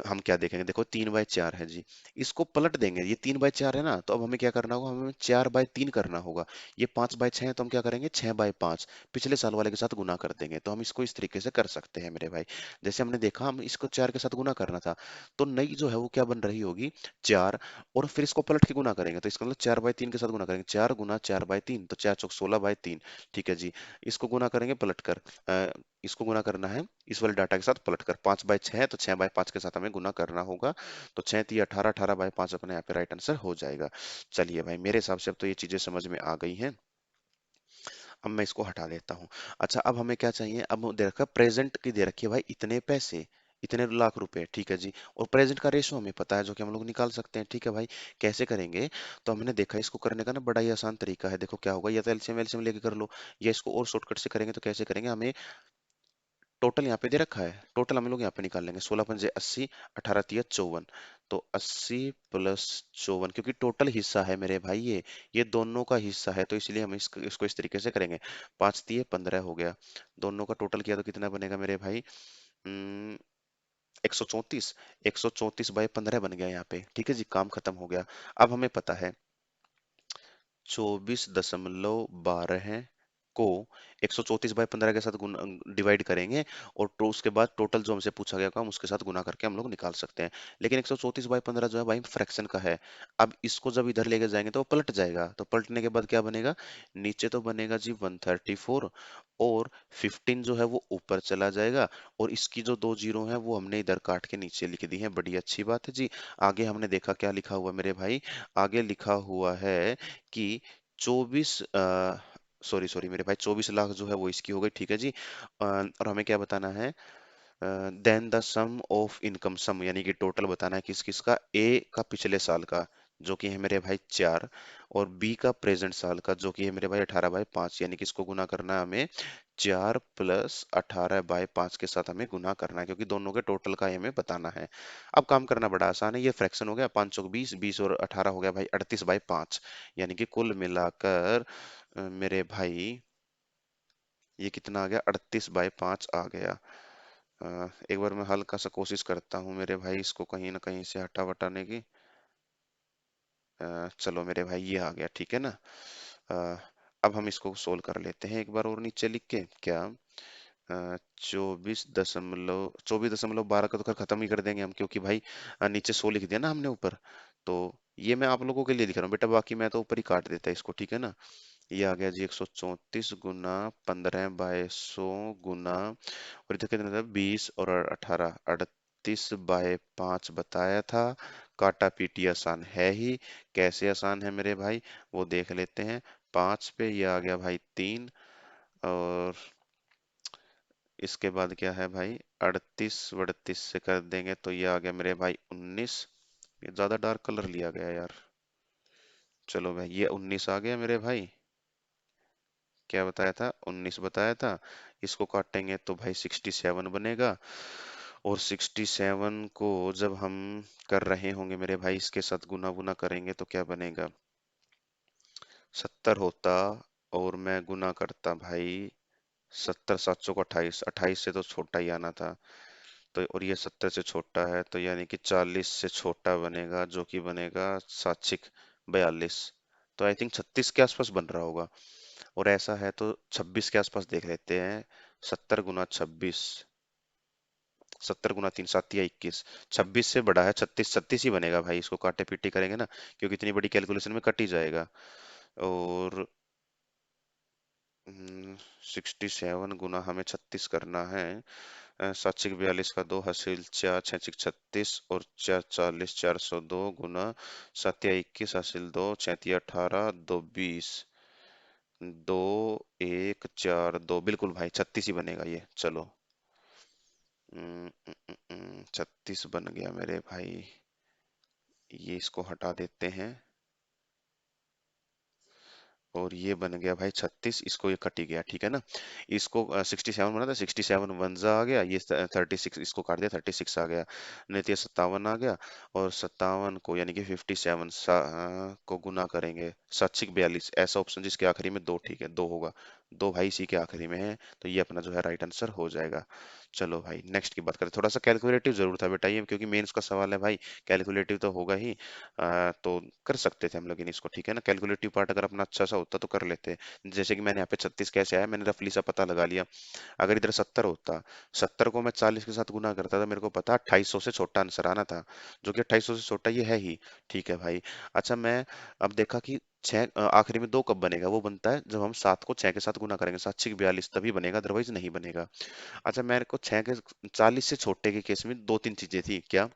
हम क्या देखेंगे, देखो 3/4 है जी, इसको पलट देंगे। ये 3/4 है ना, तो अब हमें क्या करना होगा, हमें 4/3 करना होगा। ये 5/6 है, तो हम क्या करेंगे 6/5 पिछले साल वाले के साथ गुना कर देंगे। तो हम इसको इस तरीके से कर सकते हैं मेरे भाई। जैसे हमने देखा हम इसको 4 के साथ गुना करना था, तो नई जो है वो क्या बन रही होगी 4, और फिर इसको पलट के गुना करेंगे, तो इसका मतलब 4/3 के साथ गुना करेंगे, 4 गुना 4/3, तो 4 चौक 16/3। ठीक है जी। इसको गुना करेंगे पलट कर, इसको गुना करना है इस वाले डाटा के साथ पलट कर, 5/6 तो 6/5 के साथ हमें गुना करना होगा। तो 6×3 = 18, 18/5 अपने यहाँ पे राइट आंसर हो जाएगा। चलिए भाई मेरे हिसाब से अब तो ये चीजें समझ में आ गई हैं। अब मैं इसको हटा देता हूँ। अच्छा अब हमें क्या चाहिए, अब दे रखा प्रेजेंट की, दे रखी है भाई इतने पैसे, इतने लाख रुपए। ठीक है जी। और प्रेजेंट का रेशो हमें पता है जो कि हम लोग निकाल सकते हैं। ठीक है भाई, कैसे करेंगे, तो हमने देखा इसको करने का ना बड़ा ही आसान तरीका है। देखो क्या होगा, या तो एलसीएम एलसीएम लेके कर लो, या इसको और शॉर्टकट से करेंगे। तो कैसे करेंगे, हमें टोटल यहाँ पे दे रखा है, टोटल हम लोग यहाँ पे निकाल लेंगे। 16×5 = 80, 18×3 = 54, तो 80 + 54, क्योंकि टोटल हिस्सा है मेरे भाई, ये दोनों का हिस्सा है, तो इसलिए हम इसको इस तरीके से करेंगे। 5×3 = 15 हो गया, दोनों का टोटल किया तो कितना बनेगा मेरे भाई, 134। 134/15 बन गया यहाँ पे। ठीक है जी, काम खत्म हो गया। अब हमें पता है 24.12 को 134/15 के साथ डिवाइड करेंगे, और तो उसके बाद टोटल जो हमसे पूछा गया काम उसके साथ गुना करके हम लोग निकाल सकते हैं। लेकिन 134/15 जो है भाई फ्रैक्शन का है। अब इसको जब इधर लेके जाएंगे तो वो पलट जाएगा, तो पलटने के बाद क्या बनेगा, नीचे तो बनेगा जी 134, और 15 जो है वो ऊपर चला जाएगा, और इसकी जो दो जीरो है वो हमने इधर काट के नीचे लिख दी है। बड़ी अच्छी बात है जी। आगे हमने देखा क्या लिखा हुआ मेरे भाई, आगे लिखा हुआ है कि 24, सॉरी सॉरी मेरे भाई 24 लाख जो है वो इसकी हो गई। ठीक है जी। और हमें क्या बताना है, then the sum of income, sum यानी कि टोटल बताना है किस किस का, ए का पिछले साल का जो कि है मेरे भाई 4, और बी का प्रेजेंट साल का जो कि है मेरे भाई 18/5, यानी कि इसको गुना करना है हमें 4 + 18/5 के साथ हमें गुना करना है, क्योंकि दोनों के टोटल का ही हमें बताना है। अब काम करना बड़ा आसान है, ये फ्रैक्शन हो गया, 5 चौक 20, 20 और 18 हो गया भाई 38/5, यानी कि कुल मिलाकर मेरे भाई ये कितना आ गया, 38/5 आ गया। एक बार मैं हल्का सा कोशिश करता हूँ मेरे भाई इसको कहीं ना कहीं से हटा वटाने की। चलो मेरे भाई ये आ गया, ठीक है ना। अ, अब हम इसको सोल्व कर लेते हैं एक बार और नीचे लिख के, क्या 24.12 का तो खैर खत्म ही कर देंगे हम, क्योंकि भाई नीचे 100 लिख दिया ना हमने ऊपर। तो ये मैं आप लोगों के लिए लिख रहा हूँ बेटा, बाकी मैं तो ऊपर ही काट देता इसको, ठीक है ना। ये आ गया जी 134 × 15/100 गुना, और इधर कितना था 20 और 18, 38/5 बताया था। काटा पीटी आसान है ही, कैसे आसान है मेरे भाई वो देख लेते हैं। 5 पे ये आ गया भाई 3, और इसके बाद क्या है भाई 38 38 से कर देंगे तो ये आ गया मेरे भाई 19। ये ज्यादा डार्क कलर लिया गया यार। चलो भाई ये 19 आ गया मेरे भाई, क्या बताया था 19 बताया था। इसको काटेंगे तो भाई 67 बनेगा, और 67 को जब हम कर रहे होंगे मेरे भाई इसके साथ गुना गुना करेंगे तो क्या बनेगा, 70 होता, और मैं गुना करता भाई 70 7 चौक 28, 28 से तो छोटा ही आना था। तो और ये 70 से छोटा है, तो यानी कि 40 से छोटा बनेगा, जो कि बनेगा 7 6 42। तो आई थिंक 36 के आसपास बन रहा होगा। और ऐसा है तो 26 के आसपास देख लेते हैं। 70 × 26, 70 × 3 7 या 21। 26 से बड़ा है 36, 36 ही बनेगा भाई, इसको काटे पीटी करेंगे ना, क्योंकि इतनी बड़ी कैलकुलेशन में कट ही जाएगा। और 67 गुना हमें 36 करना है। 7 6 42 का 2 हासिल 4, 6 6 36 और 4 40, 402 गुना 7 या 21 हासिल 2, 6 3 18, 2 20, 2 1 4 2, बिल्कुल भाई 36 ही बनेगा ये। चलो 36 बन गया मेरे भाई। ये इसको हटा देते हैं। और ये बन गया भाई 36, इसको ये कट ही गया, ठीक है ना। इसको 67 बना था, 67 वनजा आ गया, ये 36 इसको काट दिया, 36 आ गया। नहीं तो ये 57 आ गया। और 57 को यानी कि 57 को गुना करेंगे 7 6 42, ऐसा ऑप्शन जिसके आखिरी में दो, ठीक है, दो होगा। दो भाई इसी के आखिरी में है, तो ये अपना जो है राइट आंसर हो जाएगा। चलो भाई नेक्स्ट की बात करें। थोड़ा सा कैलकुलेटिव जरूर था बेटा ये, क्योंकि मेंस का सवाल है भाई, कैलकुलेटिव तो होगा ही। तो कर सकते थे हम लोग इन इसको, ठीक है ना। कैलकुलेटिव पार्ट अगर अपना अच्छा सा होता तो कर लेते। जैसे कि मैंने यहाँ पे 36 कैसे आया, मैंने रफली सा पता लगा लिया। अगर इधर 70 होता, 70 को मैं 40 के साथ गुना करता था, मेरे को पता 2800 से छोटा आंसर आना था, जो कि 2800 से छोटा ये है ही। ठीक है भाई। अच्छा मैं अब देखा कि छह आखिरी में दो कब बनेगा, वो बनता है जब हम 7 को 6 के साथ गुना करेंगे, 7 6 42 तभी बनेगा, अदरवाइज नहीं बनेगा। अच्छा मेरे को 6 के 40 से छोटे के केस में दो तीन चीजें थी क्या,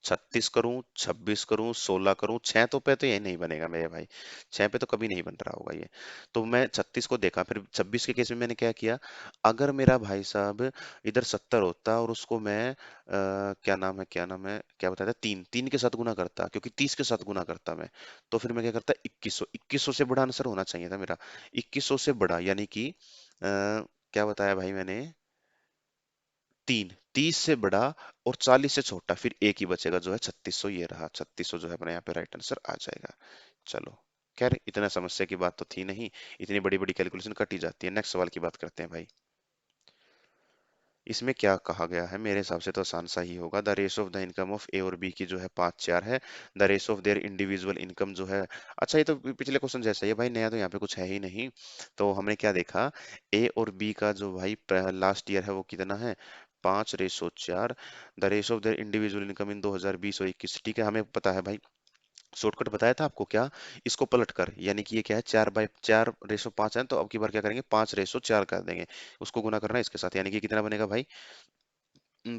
36 करूं, 26 करूं, 16 करूं, छह तो पे तो ये नहीं बनेगा मेरे भाई। छह पे तो कभी नहीं बन रहा होगा ये। तो मैं 36 को देखा, फिर 26 के केस में मैंने क्या किया। अगर मेरा भाई साहब इधर 70 होता और उसको मैं क्या नाम है क्या बताया था, तीन तीन के साथ गुना करता, क्योंकि 30 के साथ गुना करता मैं, तो फिर मैं क्या करता, 2100, 2100 से बड़ा आंसर होना चाहिए था मेरा। 2100 से बड़ा यानी कि क्या बताया भाई मैंने, तीन, 30 से बड़ा और 40 से छोटा, फिर एक ही बचेगा जो है 3600, ये रहा 3600 जो है अपने यहाँ पे राइट आंसर आ जाएगा। चलो खैर इतना समस्या की बात तो थी नहीं, इतनी बड़ी बड़ी कैलकुलेशन कट ही जाती है। नेक्स्ट सवाल की बात करते हैं भाई। इसमें क्या कहा गया है, मेरे हिसाब से तो आसान सा ही होगा। The race of the income of A और बी की जो है 5 4 है। The race of their individual income जो है, अच्छा ये तो पिछले क्वेश्चन जैसा ही है भाई, नया तो यहाँ पे कुछ है ही नहीं। तो हमने क्या देखा, ए और बी का जो भाई लास्ट ईयर है वो कितना है, 5:4। The race of their individual income in 2020 और 21, ठीक है हमें पता है भाई। शॉर्टकट बताया था आपको क्या, इसको पलट कर, यानी कि ये क्या है, 4/4 है, तो अब की बार क्या करेंगे, 5:4 कर देंगे। उसको गुना करना है इसके साथ, यानी कि कितना बनेगा भाई,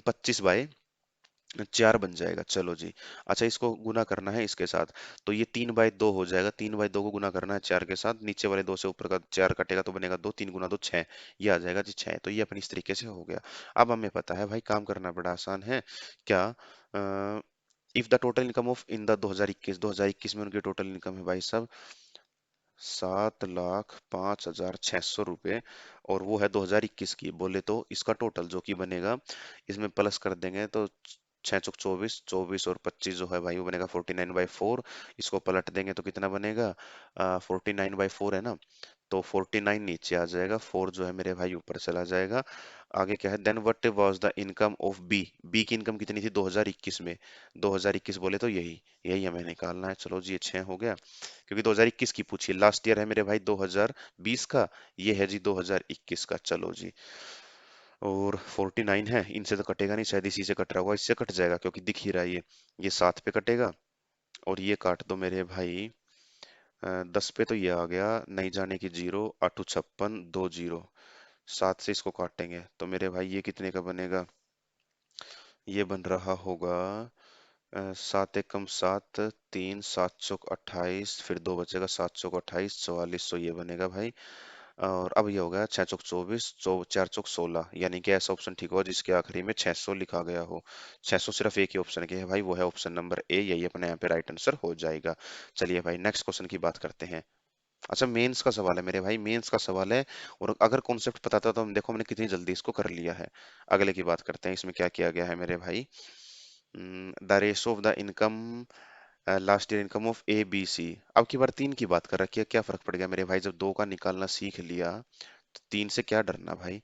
25/4 बन जाएगा। चलो जी। अच्छा इसको गुना करना है इसके साथ, तो ये 3/2 हो जाएगा। 3/2 को गुना करना है 4 के साथ, नीचे वाले 2 से ऊपर का 4 कटेगा तो बनेगा 2, 3 × 2 6, ये आ जाएगा जी 6। तो ये अपनी इस तरीके से हो गया। अब हमें पता है भाई, काम करना बड़ा आसान है। क्या, if the total income of in the 2021 में उनकी टोटल इनकम है भाई साहब 7,05,600 रुपये, और वो है 2021 की, बोले तो इसका टोटल जो कि बनेगा, इसमें प्लस कर देंगे तो 6 × 4 = 24, 24 और 25 जो है भाई वो बनेगा 49/4। इसको पलट देंगे तो कितना बनेगा, 49/4 है ना, तो 49 नीचे आ जाएगा, 4 जो है मेरे भाई ऊपर चला जाएगा। आगे क्या है, then what was the income of B, B की इनकम कितनी थी 2021 में, 2021 बोले तो यही, यही हमें निकालना है। चलो जी ये 6 हो गया, क्योंकि 2021 की पूछी, लास्ट ईयर है मेरे भाई 2020 का, ये है जी 2021 का। चलो जी। और 49 है, इनसे तो कटेगा नहीं, शायद इसी से कट रहा होगा, इससे कट जाएगा क्योंकि दिख ही रहा है ये 7 पे कटेगा। और ये काट दो मेरे भाई 10 पे, तो ये आ गया नहीं जाने की जीरो, 8×56 2 0, 7 से इसको काटेंगे तो मेरे भाई ये कितने का बनेगा, ये बन रहा होगा 7 × 7 3, 7 × 28, फिर दो बचेगा, 7 × 28 4400, ये बनेगा भाई। और अब ये हो गया 6 × 24, 4 × 16, यानी कि ऐसा ऑप्शन ठीक होगा जिसके आखिरी में 600 लिखा गया हो। 600 सिर्फ एक ही ऑप्शन के है भाई, वो है ऑप्शन नंबर ए, यही अपने यहाँ पे राइट आंसर हो जाएगा। चलिए भाई नेक्स्ट क्वेश्चन की बात करते हैं। अच्छा मेंस का सवाल है मेरे भाई, मेंस का सवाल है। और अगर कॉन्सेप्ट पता था तो हम देखो हमने कितनी जल्दी इसको कर लिया है। अगले की बात करते हैं, इसमें क्या किया गया है मेरे भाई। The ratio of the income, last year income of A B C, अब की बार तीन की बात कर रखी है, क्या फर्क पड़ गया मेरे भाई, जब दो का निकालना सीख लिया तीन से क्या डरना भाई।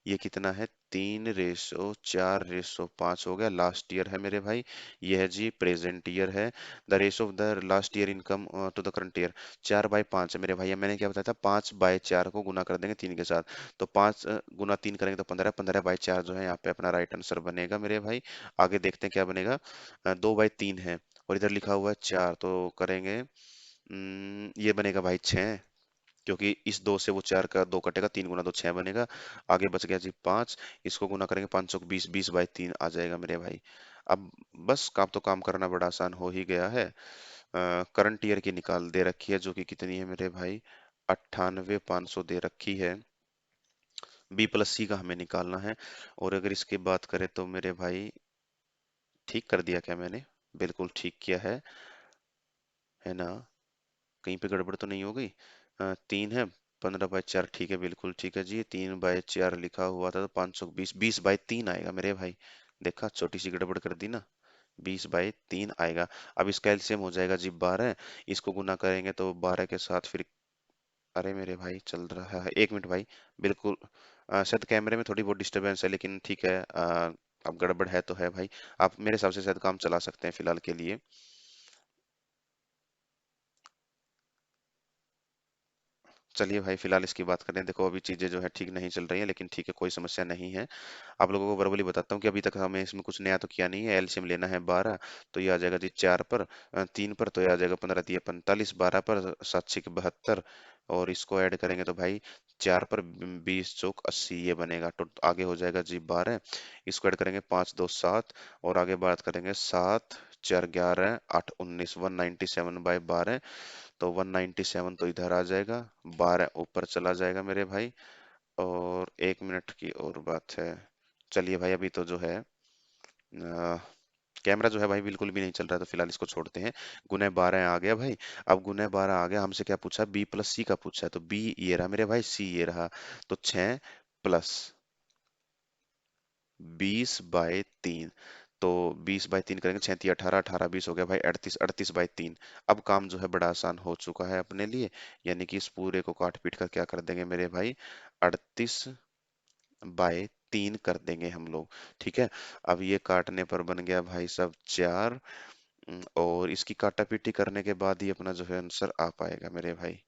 ये कितना है, 3:4:5 हो गया। लास्ट ईयर है मेरे भाई, ये है जी प्रेजेंट ईयर है। The ratio of the last year income to the current year, 4/5 है मेरे भाई। अब मैंने क्या बताया था, 5/4 को गुना कर देंगे 3 के साथ, तो 5 गुना 3 करेंगे तो 15, 15/4 जो है यहाँ पे अपना राइट आंसर बनेगा मेरे भाई। आगे देखते हैं क्या बनेगा। 2/3 है और इधर लिखा हुआ है 4, तो करेंगे ये बनेगा भाई 6, क्योंकि इस 2 से वो 4 का 2 कटेगा, 3 गुना 2 6 बनेगा। आगे बच गया जी 5, इसको गुना करेंगे 5 को 20, 20/3 आ जाएगा मेरे भाई। अब बस काम तो काम करना बड़ा आसान हो ही गया है। करंट ईयर की निकाल दे रखी है, जो कि कितनी है मेरे भाई, 98,500 दे रखी है। बी प्लस सी का हमें निकालना है। और अगर इसकी बात करें तो मेरे भाई, ठीक कर दिया क्या मैंने, बिल्कुल ठीक किया है ना, कहीं पे गड़बड़ तो नहीं हो गई। 3 है, 15/4 ठीक है, बिल्कुल ठीक है जी। 3/4 लिखा हुआ था तो 520, 20/3 आएगा मेरे भाई। देखा, छोटी सी गड़बड़ कर दी ना, 20/3 आएगा। अब इसका एलसीएम हो जाएगा जी 12, इसको गुना करेंगे तो 12 के साथ फिर, अरे मेरे भाई चल रहा है, 1 मिनट भाई। बिल्कुल शायद कैमरे में थोड़ी बहुत डिस्टरबेंस है, लेकिन ठीक है। अब गड़बड़ है तो है भाई। आप मेरे हिसाब से शायद काम चला सकते हैं फिलहाल के लिए। चलिए भाई, फिलहाल इसकी बात करें। देखो अभी चीजें जो है ठीक नहीं चल रही है, लेकिन ठीक है, कोई समस्या नहीं है। आप लोगों को वर्बली बताता हूँ कि अभी तक हमें इसमें कुछ नया तो किया नहीं है। एलसीएम लेना है 12, तो ये आ जाएगा जी 4 पर, 3 पर तो ये आ जाएगा 15×3 = 45, 12 पर 7×6 = 72, और इसको ऐड करेंगे तो भाई 4 पर 20×4 = 80, ये बनेगा। तो आगे हो जाएगा जी 12, इसको ऐड करेंगे 5×2 = 7, और आगे बात करेंगे 7×4 = 11, 8×19, 197/12, तो 197 तो इधर आ जाएगा, 12 ऊपर चला जाएगा मेरे भाई। और 1 मिनट की और बात है। चलिए भाई, अभी तो जो है कैमरा जो है भाई बिल्कुल भी नहीं चल रहा है, तो फिलहाल इसको छोड़ते हैं। गुने 12 आ गया भाई। अब गुने 12 आ गया, हमसे क्या पूछा, बी प्लस सी का पूछा है, तो बी ये रहा मेरे भाई, सी ये रहा। तो 6 + 20/3, तो 20/3 करेंगे, 6×3 = 18, 18 20 हो गया भाई 38, 38/3। अब काम जो है बड़ा आसान हो चुका है अपने लिए, यानी कि इस पूरे को काट पीट कर क्या कर देंगे मेरे भाई, 38/3 कर देंगे हम लोग। ठीक है। अब ये काटने पर बन गया भाई सब 4, और इसकी काटा पीटी करने के बाद ही अपना जो है आंसर आ पाएगा मेरे भाई।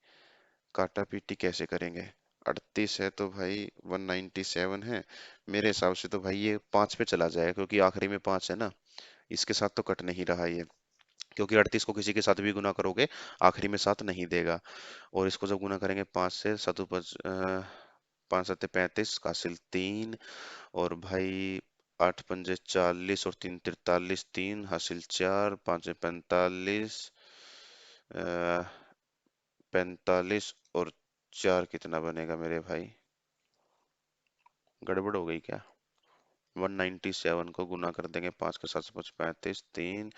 काटा पीटी कैसे करेंगे, 38 है तो भाई 197 है। मेरे हिसाब से तो भाई ये 5 पे चला जाएगा, क्योंकि आखिरी में 5 है ना, इसके साथ तो कट नहीं रहा ये। क्योंकि 38 को किसी के साथ भी गुना करोगे, आखिरी में 7 नहीं देगा। और इसको जब गुना करेंगे 5 से, 5×7 = 35, का हासिल 3, और भाई 8×5 = 40, और 3×43, 3 हासिल 4, 5×45, 45, और 4 कितना बनेगा मेरे भाई, गड़बड़ हो गई क्या। 197 को गुना कर देंगे 5 के साथ, 35, 3,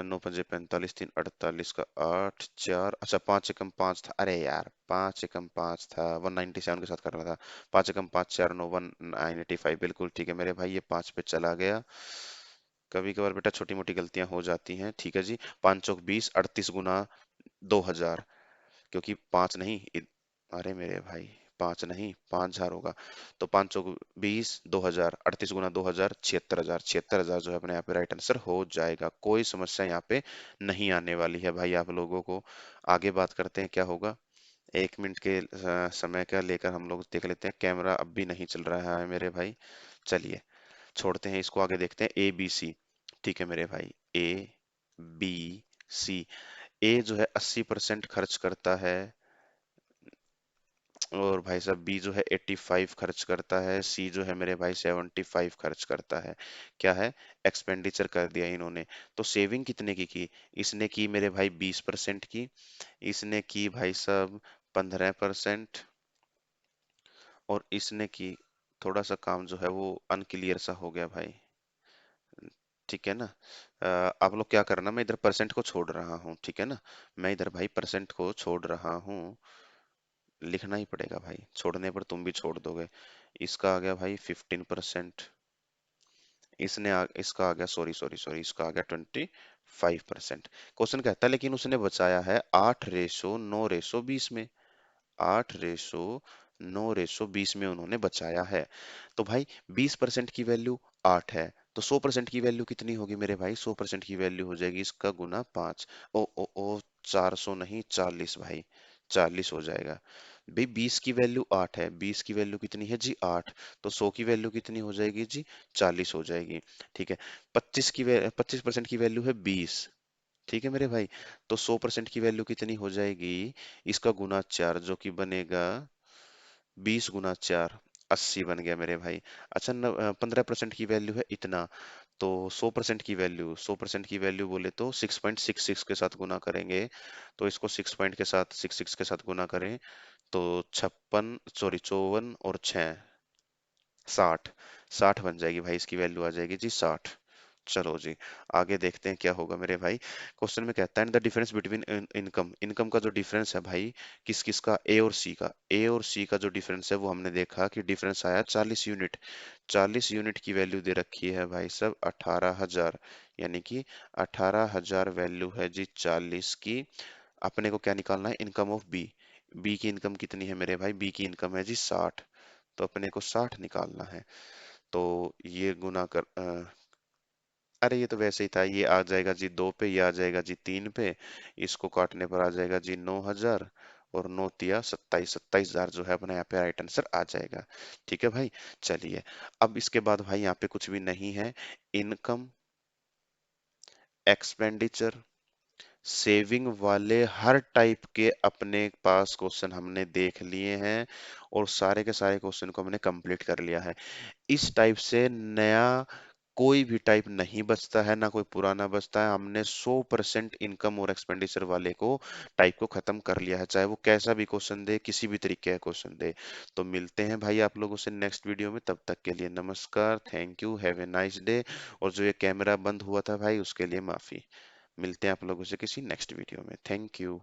9×5 = 45, 3 = 48, का 8, 4, अच्छा 5 एकम 5 था, अरे यार 5 एकम 5 था, 197 के साथ करना था। 5 एकम 5 = 4, 9, 1985, बिल्कुल ठीक है मेरे भाई, ये 5 पे चला गया। कभी कभार बेटा छोटी मोटी गलतियां हो जाती हैं, ठीक है जी। 5×4 = 20, 38 गुना 2000, क्योंकि 5 नहीं, अरे मेरे भाई 5 नहीं, 5000 होगा। तो 5×4 = 20, 2000, 38 गुना 2000, 76,000, 76,000 जो है अपने यहाँ पे राइट आंसर हो जाएगा। कोई समस्या यहाँ पे नहीं आने वाली है भाई आप लोगों को। आगे बात करते हैं क्या होगा। 1 मिनट के समय का लेकर हम लोग देख लेते हैं। कैमरा अब भी नहीं चल रहा है मेरे भाई। चलिए छोड़ते हैं इसको, आगे देखते हैं ए बी सी। ठीक है मेरे भाई, ए बी सी। ए जो है 80% खर्च करता है, और भाई साहब बी जो है 85 खर्च करता है, सी जो है मेरे भाई 75 खर्च करता है। क्या है, एक्सपेंडिचर कर दिया इन्होंने। तो सेविंग कितने की, इसने की मेरे भाई 20% की, इसने की भाई साहब 15%, और इसने की, थोड़ा सा काम जो है वो अनक्लियर सा हो गया भाई। ठीक है ना। आप लोग क्या करना, मैं इधर परसेंट को छोड़ रहा हूँ, ठीक है ना। मैं इधर भाई परसेंट को छोड़ रहा हूँ, लिखना ही पड़ेगा भाई, छोड़ने पर तुम भी छोड़ दोगे। इसका आ गया भाई 15%, इसका आ गया, सॉरी सॉरी सॉरी, इसका आ गया 25%। क्वेश्चन कहता है लेकिन उसने बचाया है 8:9:20 में, 8:9 9:20 में उन्होंने बचाया है। तो भाई 20% की वैल्यू 8 है, तो 100% की वैल्यू कितनी होगी मेरे भाई? 100% की वैल्यू हो जाएगी इसका गुना 5। ओ 400 नहीं, 40 भाई, 40 हो जाएगा। भाई 20 की वैल्यू 8 है, 20 की वैल्यू कितनी है जी? 8। तो 100 की वैल्यू कितनी हो जाएगी जी? 40 हो जाएगी। ठीक है। 25% की वैल्यू है 20। ठीक है मेरे भाई। तो 100% की वैल्यू कितनी हो जाएगी? इसका गुना 4, जो कि बनेगा 20 गुना 4, 80 बन गया मेरे भाई। अच्छा, 15% की वैल्यू है इतना। तो 100% की वैल्यू बोले तो 6.66 के साथ गुना करेंगे। तो इसको 6 पॉइंट के साथ, 66 के साथ गुना करें तो 56, सॉरी 54 और 6, 60। 60 बन जाएगी भाई, इसकी वैल्यू आ जाएगी जी 60। चलो जी, आगे देखते हैं क्या होगा मेरे भाई। क्वेश्चन में कहता है the difference between income, income का जो डिफरेंस है भाई, किस किस का? ए और सी का। ए और सी का जो डिफरेंस है वो हमने देखा कि डिफरेंस आया 40 यूनिट। 40 यूनिट की वैल्यू दे रखी है भाई सब 18,000, यानी कि 18,000 वैल्यू है जी 40 की। अपने को क्या निकालना है? Income of B. बी की इनकम कितनी है मेरे भाई? बी की इनकम है जी 60। तो अपने को 60 निकालना है। तो ये गुना कर अरे ये तो वैसे ही था, ये आ जाएगा जी 2 पे, ये आ जाएगा जी 3 पे। इसको काटने पर आ जाएगा जी 9,000, और 9 तिया 27, 27,000 जो है अपना यहाँ पे राइट आंसर आ जाएगा। ठीक है भाई। चलिए, अब इसके बाद भाई यहाँ पे कुछ भी नहीं है। इनकम, एक्सपेंडिचर, सेविंग वाले हर टाइप के अपने पास क्वेश्चन हमने देख लिए हैं, और सारे के सारे क्वेश्चन को हमने कंप्लीट कर लिया है। इस टाइप से नया कोई भी टाइप नहीं बचता है, ना कोई पुराना बचता है। हमने 100% इनकम और एक्सपेंडिचर वाले को टाइप को खत्म कर लिया है, चाहे वो कैसा भी क्वेश्चन दे, किसी भी तरीके का क्वेश्चन दे। तो मिलते हैं भाई आप लोगों से नेक्स्ट वीडियो में, तब तक के लिए नमस्कार, thank you, have a nice day. और जो ये कैमरा बंद हुआ था भाई, उसके लिए माफी। मिलते हैं आप लोगों से किसी नेक्स्ट वीडियो में। Thank you.